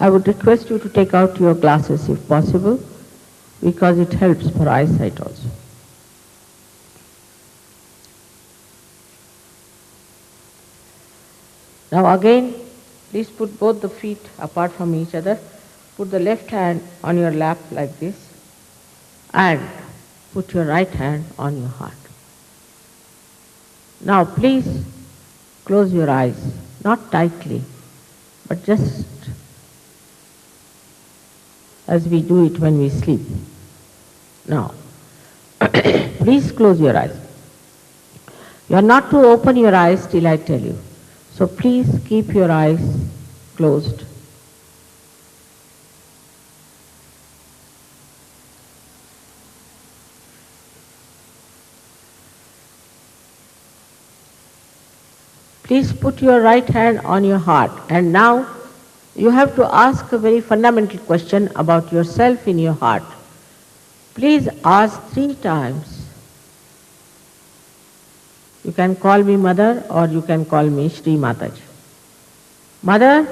I would request you to take out your glasses if possible, because it helps for eyesight also. Now again, please put both the feet apart from each other. Put the left hand on your lap like this and put your right hand on your heart. Now please close your eyes, not tightly, but just as we do it when we sleep. Now, please close your eyes. You are not to open your eyes till I tell you. So please keep your eyes closed. Please put your right hand on your heart, and now you have to ask a very fundamental question about yourself in your heart. Please ask 3 times. You can call me Mother or you can call me Shri Mataji. Mother,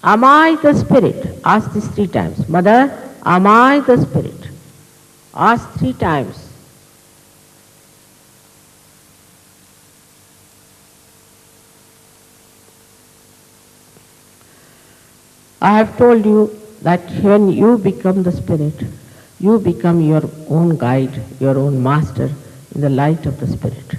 am I the Spirit? Ask this 3 times. Mother, am I the Spirit? Ask 3 times. I have told you that when you become the Spirit, you become your own guide, your own master in the light of the Spirit.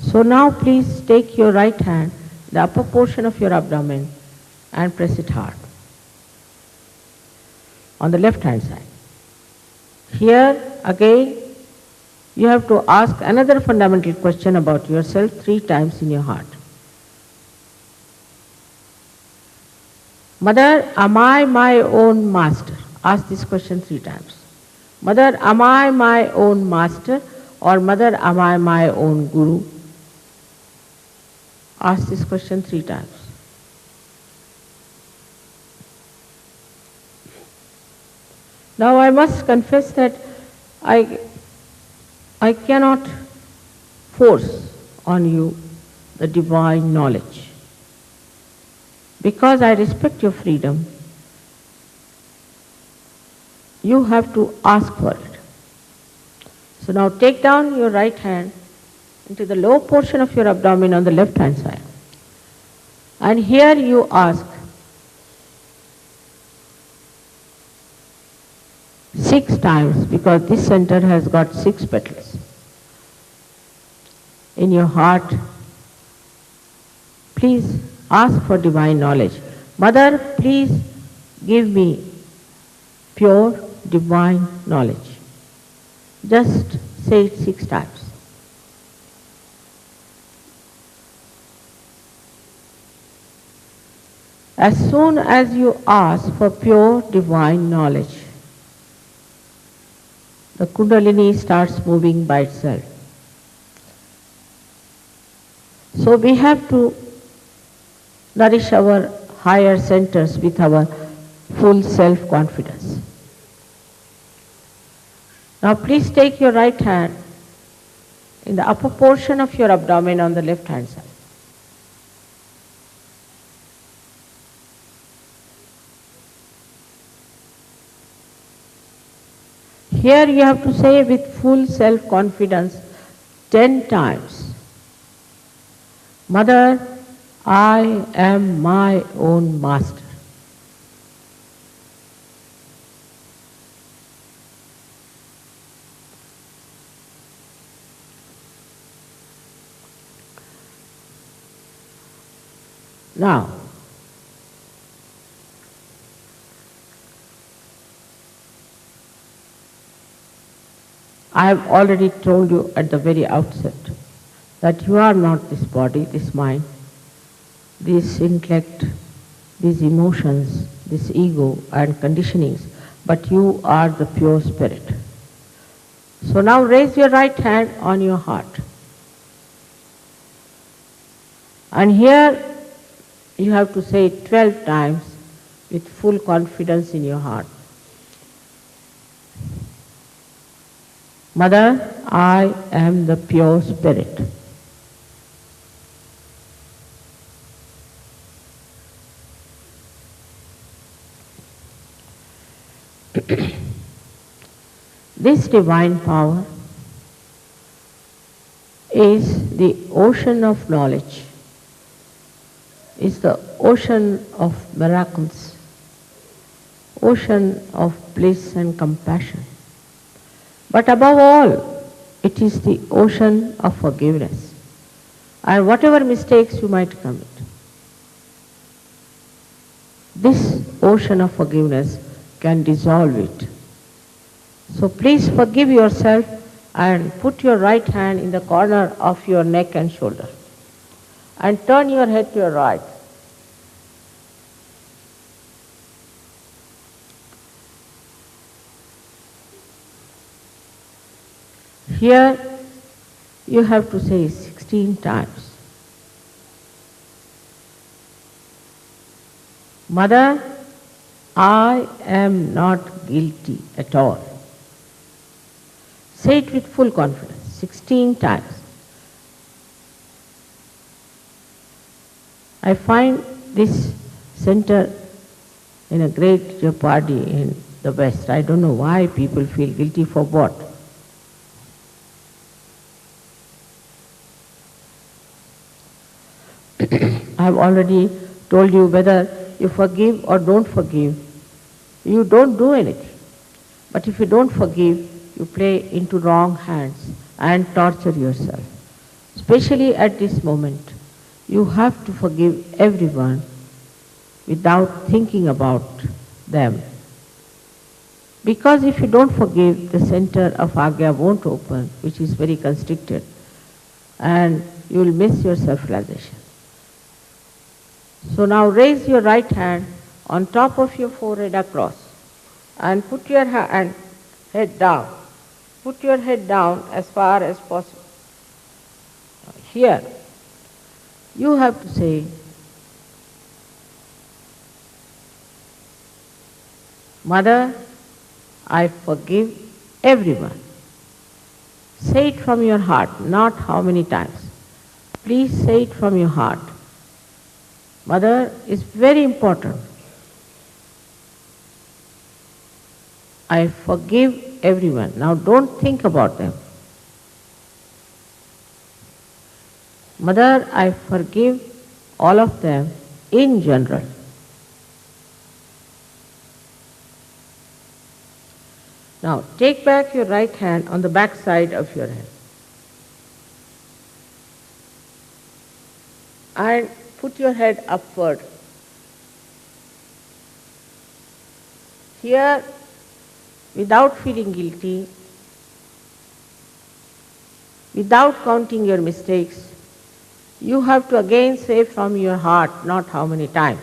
So now please take your right hand, the upper portion of your abdomen, and press it hard on the left hand side. Here again you have to ask another fundamental question about yourself 3 times in your heart. Mother, am I my own master? Ask this question 3 times. Mother, am I my own master? Or Mother, am I my own guru? Ask this question 3 times. Now I must confess that I cannot force on you the divine knowledge. Because I respect your freedom, you have to ask for it. So now take down your right hand into the lower portion of your abdomen on the left hand side. And here you ask 6 times, because this center has got 6 petals. In your heart, please ask for divine knowledge. Mother, please give me pure divine knowledge. Just say it 6 times. As soon as you ask for pure divine knowledge, the Kundalini starts moving by itself. So we have to nourish our higher centers with our full self-confidence. Now please take your right hand in the upper portion of your abdomen on the left hand side. Here you have to say with full self-confidence 10 times. Mother, I am my own master. Now, I have already told you at the very outset that you are not this body, this mind, this intellect, these emotions, this ego and conditionings, but you are the pure spirit. So now raise your right hand on your heart. And here you have to say it 12 times with full confidence in your heart. Mother, I am the pure spirit. This divine power is the ocean of knowledge, is the ocean of miracles, ocean of bliss and compassion. But above all, it is the ocean of forgiveness. And whatever mistakes you might commit, this ocean of forgiveness can dissolve it. So please forgive yourself and put your right hand in the corner of your neck and shoulder and turn your head to your right. Here you have to say 16 times. Mother, I am not guilty at all. Say it with full confidence, 16 times. I find this center in a great jeopardy in the West. I don't know why people feel guilty for what. I have already told you whether you forgive or don't forgive, you don't do anything. But if you don't forgive, you play into wrong hands and torture yourself. Especially at this moment, you have to forgive everyone without thinking about them. Because if you don't forgive, the center of Agya won't open, which is very constricted, and you will miss your self-realization. So now raise your right hand on top of your forehead across and put your head down. Put your head down as far as possible. Here, you have to say, Mother, I forgive everyone. Say it from your heart, not how many times. Please say it from your heart. Mother is very important. I forgive everyone. Now don't think about them. Mother, I forgive all of them in general. Now take back your right hand on the back side of your head and put your head upward. Here, without feeling guilty, without counting your mistakes, you have to again say from your heart, not how many times.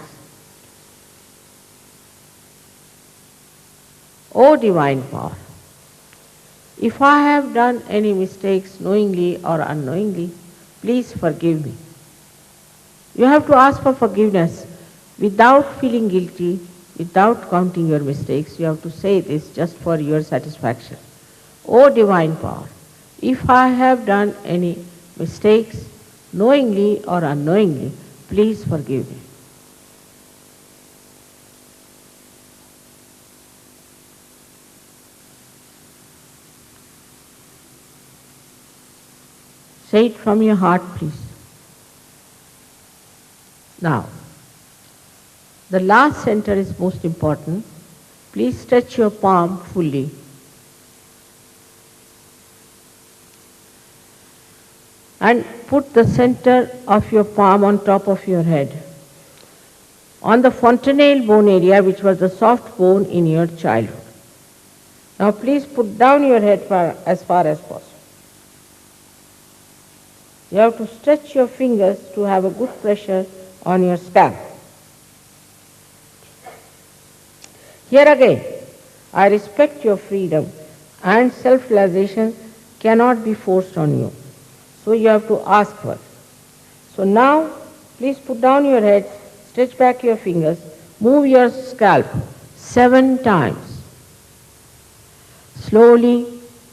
O divine power, if I have done any mistakes knowingly or unknowingly, please forgive me. You have to ask for forgiveness without feeling guilty, without counting your mistakes. You have to say this just for your satisfaction. O divine power, if I have done any mistakes knowingly or unknowingly, please forgive me. Say it from your heart, please. Now, the last center is most important. Please stretch your palm fully. And put the center of your palm on top of your head, on the fontanelle bone area, which was the soft bone in your childhood. Now please put down your head as far as possible. You have to stretch your fingers to have a good pressure on your scalp. Here again, I respect your freedom and self-realization cannot be forced on you. So you have to ask for it. So now, please put down your head, stretch back your fingers, move your scalp 7 times. Slowly,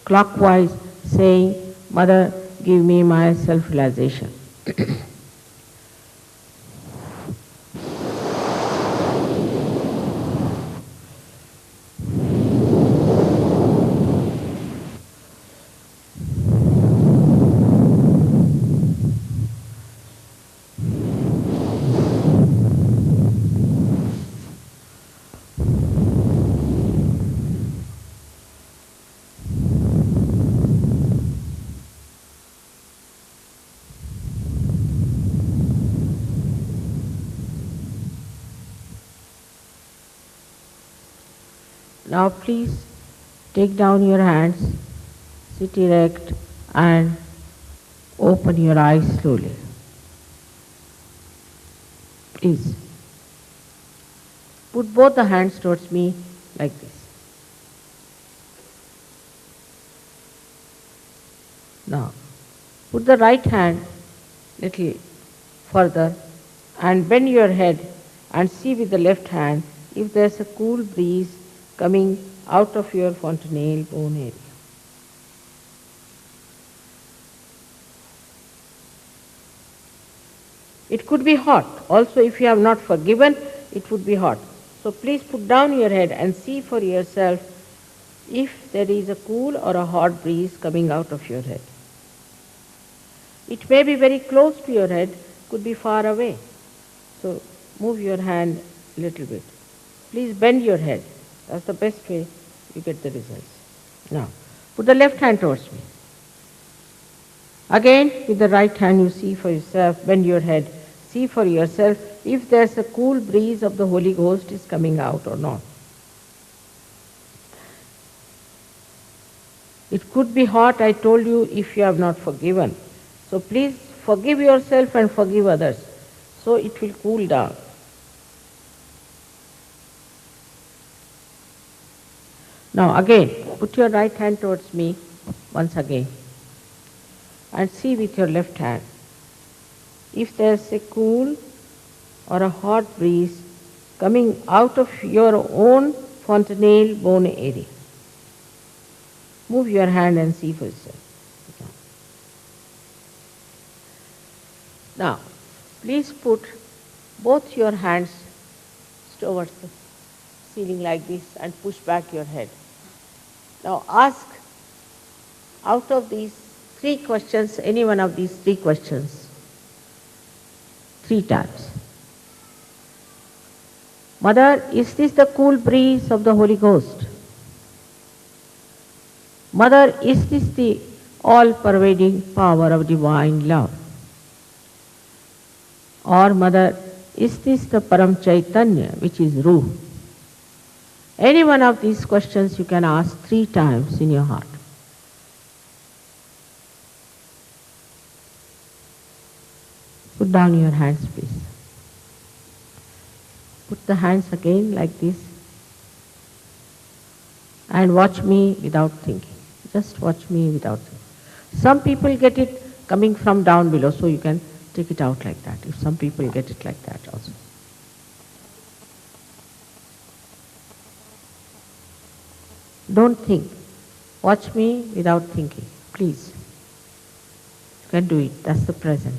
clockwise, saying, Mother, give me my self-realization. Now please take down your hands, sit erect and open your eyes slowly. Please put both the hands towards me like this. Now put the right hand little further and bend your head and see with the left hand if there's a cool breeze coming out of your fontanelle bone area. It could be hot. Also, if you have not forgiven, it would be hot. So please put down your head and see for yourself if there is a cool or a hot breeze coming out of your head. It may be very close to your head, could be far away. So move your hand a little bit. Please bend your head. That's the best way you get the results. Now, put the left hand towards me. Again, with the right hand you see for yourself, bend your head, see for yourself if there's a cool breeze of the Holy Ghost is coming out or not. It could be hot, I told you, if you have not forgiven. So please forgive yourself and forgive others. So it will cool down. Now again, put your right hand towards me once again and see with your left hand if there's a cool or a hot breeze coming out of your own fontanelle bone area. Move your hand and see for yourself. Now, please put both your hands towards the ceiling like this and push back your head. Now ask out of these 3 questions, any one of these 3 questions, 3 times. Mother, is this the cool breeze of the Holy Ghost? Mother, is this the all-pervading power of divine love? Or Mother, is this the Param Chaitanya, which is Ruh? Any one of these questions you can ask 3 times in your heart. Put down your hands, please. Put the hands again like this and watch me without thinking. Just watch me without thinking. Some people get it coming from down below, so you can take it out like that. If some people get it like that also. Don't think. Watch me without thinking. Please. You can do it. That's the present.